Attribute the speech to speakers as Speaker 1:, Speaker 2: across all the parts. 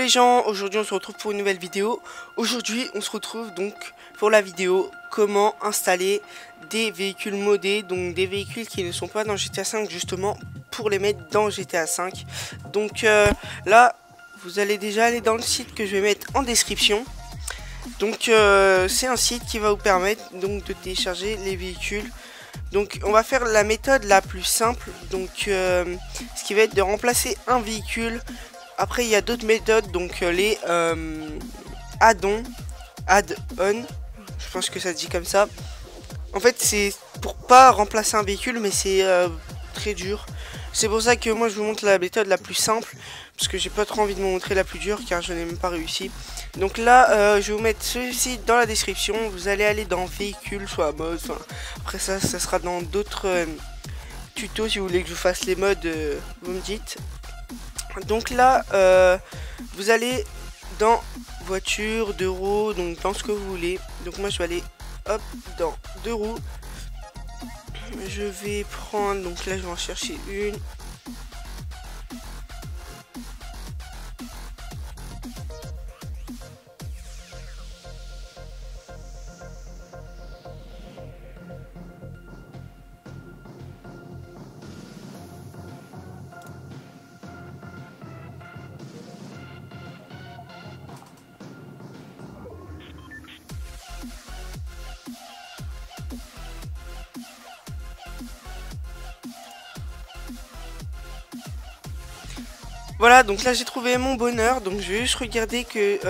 Speaker 1: les gens, aujourd'hui on se retrouve pour une nouvelle vidéo. Aujourd'hui on se retrouve donc pour la vidéo comment installer des véhicules modés, donc des véhicules qui ne sont pas dans GTA 5 justement pour les mettre dans GTA 5. Donc là vous allez déjà aller dans le site que je vais mettre en description. Donc c'est un site qui va vous permettre donc de télécharger les véhicules. Donc on va faire la méthode la plus simple, donc ce qui va être de remplacer un véhicule. Après il y a d'autres méthodes, donc les add-on, je pense que ça se dit comme ça. En fait c'est pour pas remplacer un véhicule, mais c'est très dur. C'est pour ça que moi je vous montre la méthode la plus simple, parce que j'ai pas trop envie de vous montrer la plus dure car je n'ai même pas réussi. Donc là je vais vous mettre celui-ci dans la description. Vous allez aller dans véhicule, soit mode, enfin, après ça sera dans d'autres tutos. Si vous voulez que je vous fasse les modes, vous me dites. Donc là vous allez dans voiture, 2 roues, donc dans ce que vous voulez. Donc moi je vais aller hop dans 2 roues. Je vais prendre, donc là je vais en chercher une. Voilà, donc là j'ai trouvé mon bonheur, donc je vais juste regarder que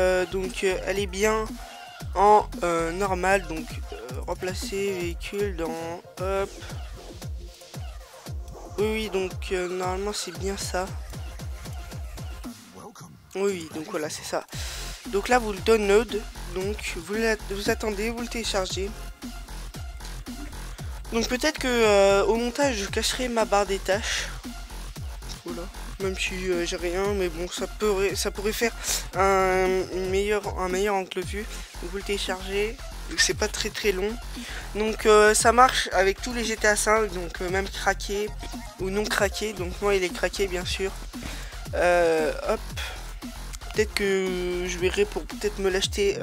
Speaker 1: elle est bien en normal, donc remplacer véhicule dans hop. Oui, donc normalement c'est bien ça. Oui, donc voilà, c'est ça. Donc là vous le download, donc vous attendez, vous le téléchargez. Donc peut-être que au montage je cacherai ma barre des tâches. Voilà. Même si j'ai rien, mais bon, ça pourrait faire un meilleur angle de vue. Donc vous le téléchargez, c'est pas très long. Donc ça marche avec tous les GTA 5, donc même craqué ou non craqué. Donc moi il est craqué bien sûr. Hop, peut-être que je verrai pour peut-être me l'acheter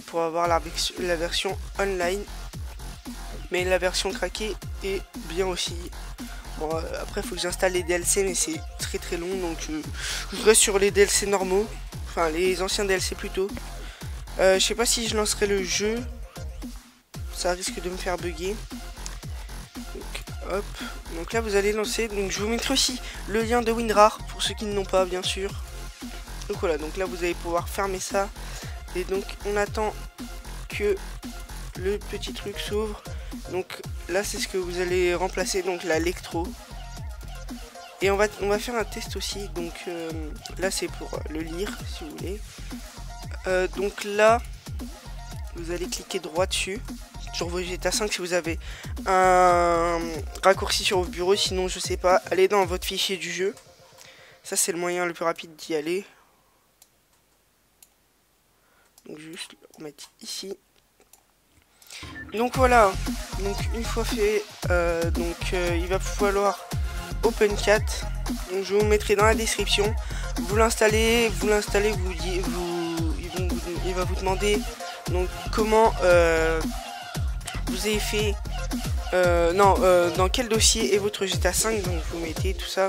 Speaker 1: pour avoir la version online. Mais la version craquée est bien aussi. Bon, après, il faut que j'installe les DLC, mais c'est très long. Donc, je reste sur les DLC normaux. Enfin, les anciens DLC plutôt. Je sais pas si je lancerai le jeu. Ça risque de me faire bugger. Donc, hop. Donc là, vous allez lancer. Donc, je vous mettrai aussi le lien de WinRAR pour ceux qui ne l'ont pas, bien sûr. Donc, voilà. Donc là, vous allez pouvoir fermer ça. Et donc, on attend que le petit truc s'ouvre. Donc là c'est ce que vous allez remplacer, donc l'électro. Et on va faire un test aussi. Donc là c'est pour le lire si vous voulez. Donc là vous allez cliquer droit dessus sur vos GTA 5 si vous avez un raccourci sur vos bureaux. Sinon je sais pas, allez dans votre fichier du jeu. Ça c'est le moyen le plus rapide d'y aller. Donc juste le remettre ici. Donc voilà, donc une fois fait, il va falloir OpenCat. Donc je vous mettrai dans la description. Vous l'installez, il va vous demander donc comment vous avez fait, dans quel dossier est votre GTA 5. Donc vous mettez tout ça.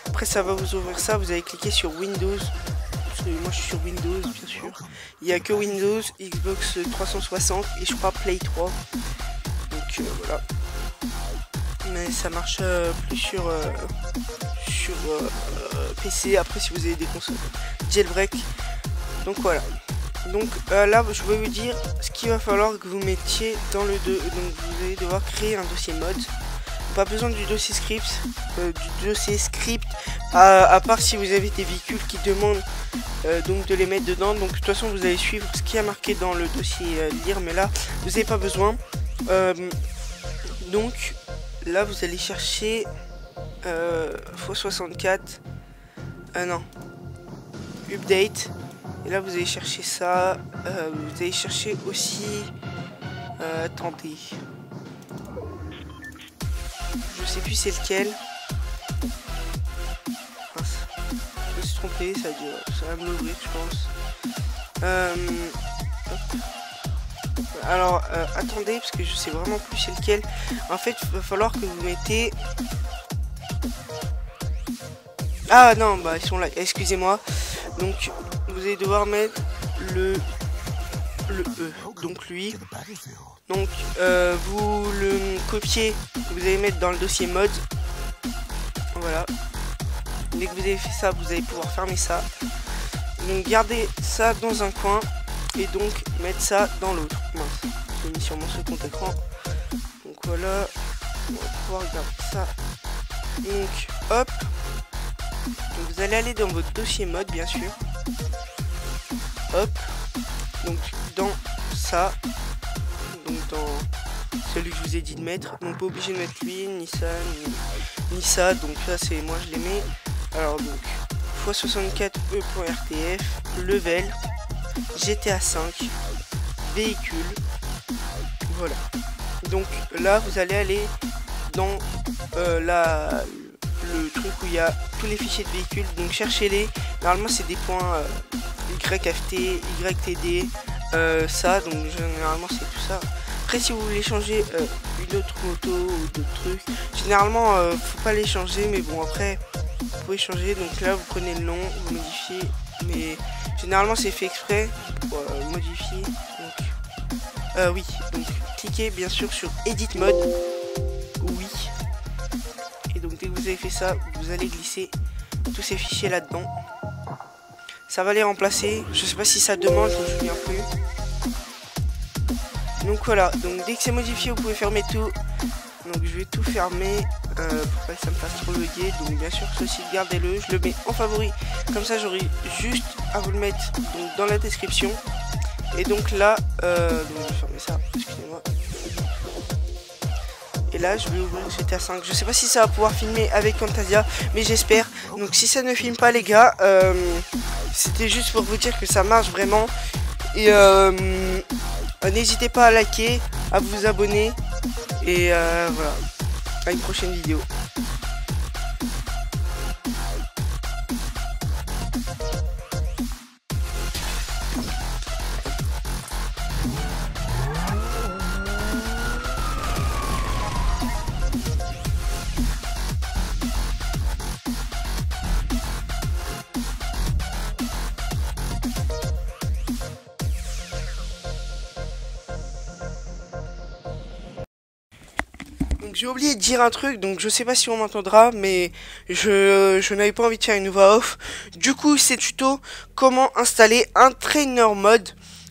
Speaker 1: Après ça va vous ouvrir ça. Vous allez cliquer sur Windows. Moi je suis sur Windows bien sûr. Il n'y a que Windows, Xbox 360 et je crois Play 3. Donc voilà. Mais ça marche plus sur PC. Après si vous avez des consoles jailbreak. Donc voilà. Donc là je vais vous dire ce qu'il va falloir que vous mettiez dans le 2. Donc vous allez devoir créer un dossier mode. Pas besoin du dossier script, à part si vous avez des véhicules qui demandent donc de les mettre dedans. Donc de toute façon vous allez suivre ce qui est marqué dans le dossier lire, mais là vous n'avez pas besoin. Donc là vous allez chercher x64 non update, et là vous allez chercher ça. Vous allez chercher aussi attendez, je sais plus c'est lequel. Mince, je me suis trompé. rentrer, ça va me l'ouvrir, je pense. Alors, attendez, parce que je sais vraiment plus c'est lequel. En fait, il va falloir que vous mettez... Ah non, bah ils sont là, excusez-moi. Donc, vous allez devoir mettre le E, donc lui. Donc, vous le copiez, vous allez mettre dans le dossier mode. Voilà. Dès que vous avez fait ça, vous allez pouvoir fermer ça. Donc, gardez ça dans un coin. Et donc, mettre ça dans l'autre. Mince, j'ai mis sur mon second écran. Donc, voilà. On va pouvoir regarder ça. Donc, hop. Donc, vous allez aller dans votre dossier mode, bien sûr. Hop. Donc, dans ça. Donc, dans celui que je vous ai dit de mettre. Donc, pas obligé de mettre lui, ni ça, ni ça. Donc, ça, c'est moi, je les mets. Alors, donc, x64e.rtf, level, GTA 5, véhicule. Voilà. Donc, là, vous allez aller dans le truc où il y a tous les fichiers de véhicules. Donc, cherchez-les. Normalement, c'est des points YFT, YTD, ça. Donc, généralement, c'est tout ça. Après, si vous voulez changer une autre moto ou d'autres trucs, généralement, faut pas les changer. Mais bon, après, vous pouvez changer. Donc là, vous prenez le nom, vous modifiez. Mais généralement, c'est fait exprès pour modifier. Donc, oui. Donc, cliquez bien sûr sur Edit Mode. Oui. Et donc, dès que vous avez fait ça, vous allez glisser tous ces fichiers là-dedans. Ça va les remplacer. Je sais pas si ça demande, je me souviens plus. Donc voilà, donc dès que c'est modifié, vous pouvez fermer tout. Donc je vais tout fermer pour pas que ça me fasse trop bugger. Donc bien sûr, ceci, gardez-le. Je le mets en favori. Comme ça, j'aurai juste à vous le mettre donc, dans la description. Et donc là, donc je vais fermer ça, excusez-moi. Et là, je vais ouvrir GTA 5. Je sais pas si ça va pouvoir filmer avec Camtasia, mais j'espère. Donc si ça ne filme pas, les gars, c'était juste pour vous dire que ça marche vraiment. Et n'hésitez pas à liker, à vous abonner. Et voilà, à une prochaine vidéo. J'ai oublié de dire un truc, donc je sais pas si on m'entendra, mais je n'avais pas envie de faire une voix off. Du coup, c'est tuto comment installer un trainer mode.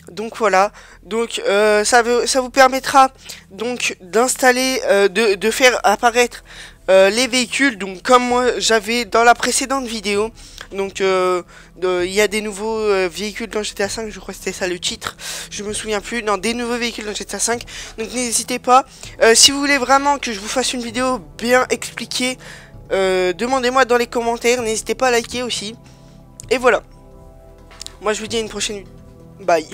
Speaker 1: Donc voilà, donc ça vous permettra donc d'installer, de faire apparaître les véhicules, donc comme moi j'avais dans la précédente vidéo. Donc il y a des nouveaux véhicules dans GTA 5, je crois que c'était ça le titre, je me souviens plus, dans des nouveaux véhicules dans GTA 5. Donc n'hésitez pas, si vous voulez vraiment que je vous fasse une vidéo bien expliquée, demandez-moi dans les commentaires, n'hésitez pas à liker aussi. Et voilà, moi je vous dis à une prochaine, bye.